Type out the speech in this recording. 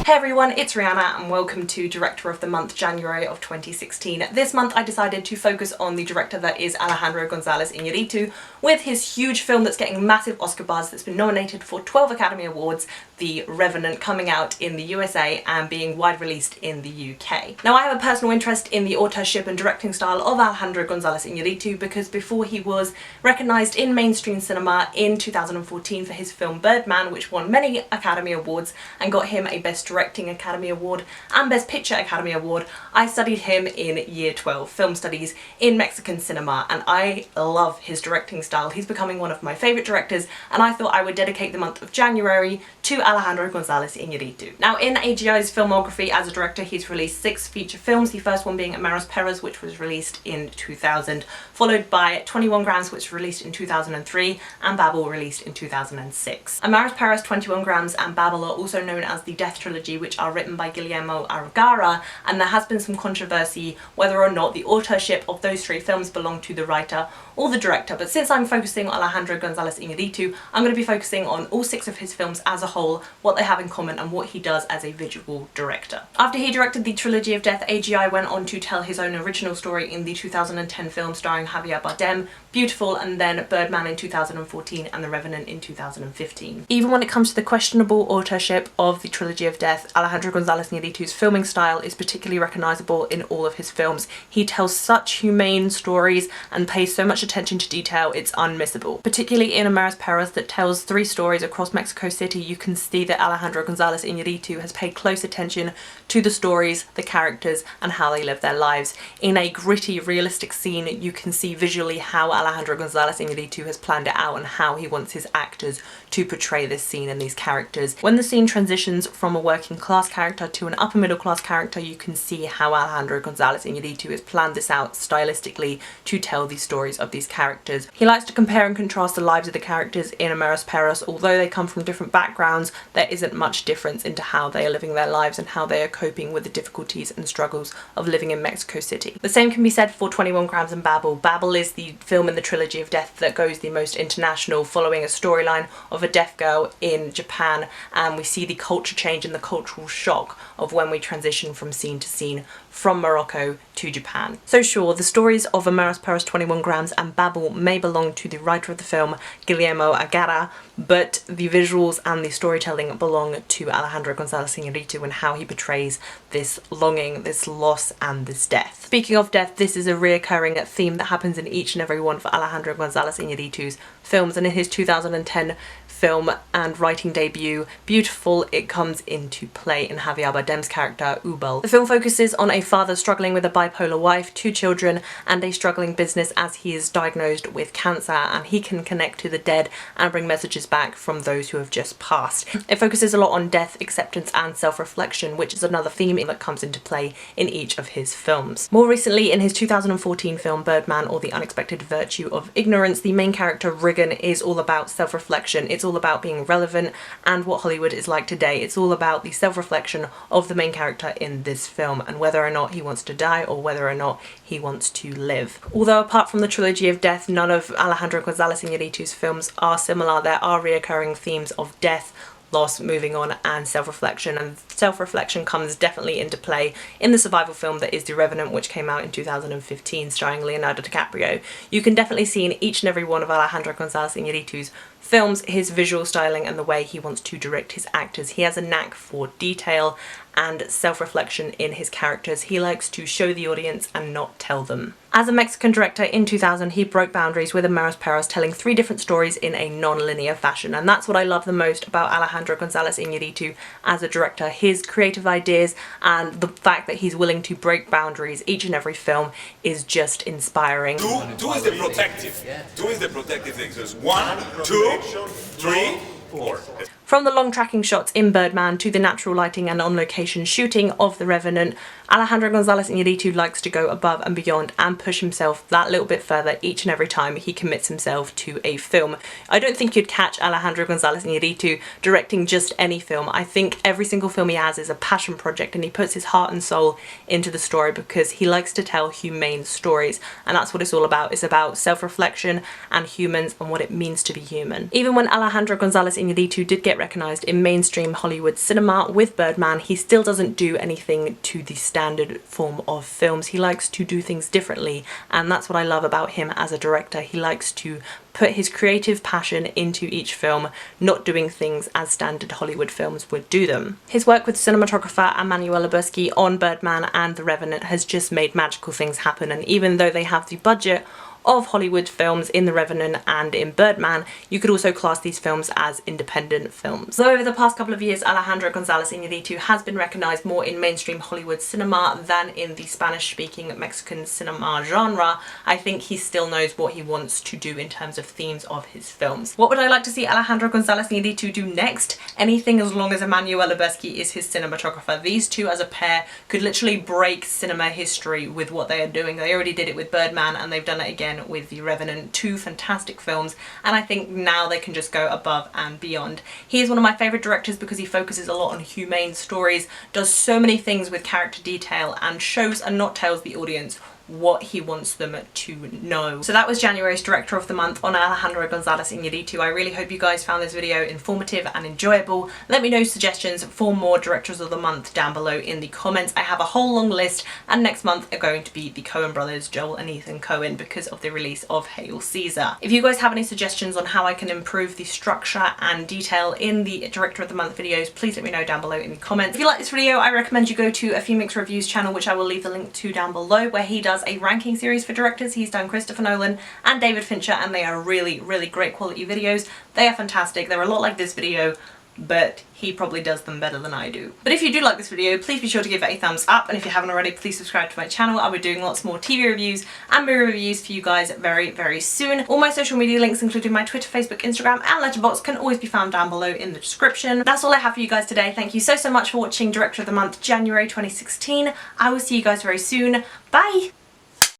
Hey everyone, it's Rihanna and welcome to Director of the Month, January of 2016. This month I decided to focus on the director that is Alejandro González Iñárritu with his huge film that's getting massive Oscar buzz, that's been nominated for 12 Academy Awards, The Revenant, coming out in the USA and being wide released in the UK. Now I have a personal interest in the authorship and directing style of Alejandro González Iñárritu because before he was recognised in mainstream cinema in 2014 for his film Birdman, which won many Academy Awards and got him a Best Directing Academy Award and Best Picture Academy Award, I studied him in Year 12 Film Studies in Mexican cinema, and I love his directing style. He's becoming one of my favourite directors, and I thought I would dedicate the month of January to Alejandro González Iñárritu. Now in AGI's filmography as a director, he's released 6 feature films, the first one being Amaros Perez, which was released in 2000, followed by 21 Grams, which was released in 2003, and Babel, released in 2006. Amaros Perez, 21 Grams and Babel are also known as the Death Trilogy, which are written by Guillermo Arriaga, and there has been some controversy whether or not the authorship of those 3 films belong to the writer or the director, but since I'm focusing on Alejandro González Iñárritu, I'm going to be focusing on all 6 of his films as a whole, what they have in common and what he does as a visual director. After he directed the Trilogy of Death, AGI went on to tell his own original story in the 2010 film starring Javier Bardem, Biutiful, and then Birdman in 2014 and The Revenant in 2015. Even when it comes to the questionable authorship of the Trilogy of Death, Alejandro González Iñárritu's filming style is particularly recognisable in all of his films. He tells such humane stories and pays so much attention to detail, it's unmissable. Particularly in Amaros Perez, that tells 3 stories across Mexico City, you can see that Alejandro González Iñárritu has paid close attention to the stories, the characters, and how they live their lives. In a gritty, realistic scene, you can see visually how Alejandro González Iñárritu has planned it out and how he wants his actors to portray this scene and these characters. When the scene transitions from a working class character to an upper middle class character, you can see how Alejandro González Iñárritu has planned this out stylistically to tell these stories of these characters. He likes to compare and contrast the lives of the characters in Amaros Perez. Although they come from different backgrounds, there isn't much difference into how they are living their lives and how they are coping with the difficulties and struggles of living in Mexico City. The same can be said for 21 Grams and Babel. Babel is the film in the Trilogy of Death that goes the most international, following a storyline of a deaf girl in Japan, and we see the culture change and the cultural shock of when we transition from scene to scene from Morocco to Japan. So sure, the stories of Amaros Perez, 21 Grams and Babel may belong to the writer of the film, Guillermo Arriaga, but the visuals and the storytelling belong to Alejandro González Iñárritu and how he portrays this longing, this loss, and this death. Speaking of death, this is a reoccurring theme that happens in each and every one of Alejandro González Iñárritu's films, and in his 2010 film and writing debut, Biutiful, it comes into play in Javier Bardem's character, Ubal. The film focuses on a father struggling with a bipolar wife, 2 children, and a struggling business as he is diagnosed with cancer, and he can connect to the dead and bring messages back from those who have just passed. It focuses a lot on death, acceptance, and self-reflection, which is another theme that comes into play in each of his films. More recently, in his 2014 film Birdman, or The Unexpected Virtue of Ignorance, the main character Regan is all about self-reflection. It's all about being relevant and what Hollywood is like today. It's all about the self-reflection of the main character in this film and whether or not he wants to die or whether or not he wants to live. Although apart from the Trilogy of Death, none of Alejandro González Iñárritu's films are similar. There are reoccurring themes of death, loss, moving on, and self-reflection, and self-reflection comes definitely into play in the survival film that is The Revenant, which came out in 2015 starring Leonardo DiCaprio. You can definitely see in each and every one of Alejandro González Iñárritu's films his visual styling and the way he wants to direct his actors. He has a knack for detail and self-reflection in his characters. He likes to show the audience and not tell them. As a Mexican director in 2000, he broke boundaries with Amaros Perez, telling 3 different stories in a non-linear fashion, and that's what I love the most about Alejandro González Iñárritu as a director. His creative ideas and the fact that he's willing to break boundaries each and every film is just inspiring. Two is the protective. 2 is the protective thing. So it's 1, 2, 3, 4. From the long tracking shots in Birdman to the natural lighting and on-location shooting of The Revenant, Alejandro González Iñárritu likes to go above and beyond and push himself that little bit further each and every time he commits himself to a film. I don't think you'd catch Alejandro González Iñárritu directing just any film. I think every single film he has is a passion project, and he puts his heart and soul into the story because he likes to tell humane stories, and that's what it's all about. It's about self-reflection and humans and what it means to be human. Even when Alejandro González Iñárritu did get recognised in mainstream Hollywood cinema with Birdman, he still doesn't do anything to the standard form of films. He likes to do things differently, and that's what I love about him as a director. He likes to put his creative passion into each film, not doing things as standard Hollywood films would do them. His work with cinematographer Emmanuel Lubezki on Birdman and The Revenant has just made magical things happen, and even though they have the budget of Hollywood films in The Revenant and in Birdman, you could also class these films as independent films. So over the past couple of years, Alejandro González Iñárritu has been recognised more in mainstream Hollywood cinema than in the Spanish-speaking Mexican cinema genre. I think he still knows what he wants to do in terms of themes of his films. What would I like to see Alejandro González Iñárritu do next? Anything, as long as Emmanuel Lubezki is his cinematographer. These two as a pair could literally break cinema history with what they are doing. They already did it with Birdman, and they've done it again with The Revenant. Two fantastic films, and I think now they can just go above and beyond. He is one of my favourite directors because he focuses a lot on humane stories, does so many things with character detail, and shows and not tells the audience what he wants them to know. So that was January's Director of the Month on Alejandro González Iñárritu. I really hope you guys found this video informative and enjoyable. Let me know suggestions for more Directors of the Month down below in the comments. I have a whole long list, and next month are going to be the Coen brothers, Joel and Ethan Coen, because of the release of Hail Caesar. If you guys have any suggestions on how I can improve the structure and detail in the Director of the Month videos, please let me know down below in the comments. If you like this video, I recommend you go to a Few Mix Reviews channel, which I will leave the link to down below, where he does a ranking series for directors. He's done Christopher Nolan and David Fincher, and they are really great quality videos. They are fantastic. They're a lot like this video, but he probably does them better than I do. But if you do like this video, please be sure to give it a thumbs up, and if you haven't already, please subscribe to my channel. I'll be doing lots more TV reviews and movie reviews for you guys very soon. All my social media links, including my Twitter, Facebook, Instagram and Letterboxd, can always be found down below in the description. That's all I have for you guys today. Thank you so much for watching Director of the Month January 2016. I will see you guys very soon. Bye!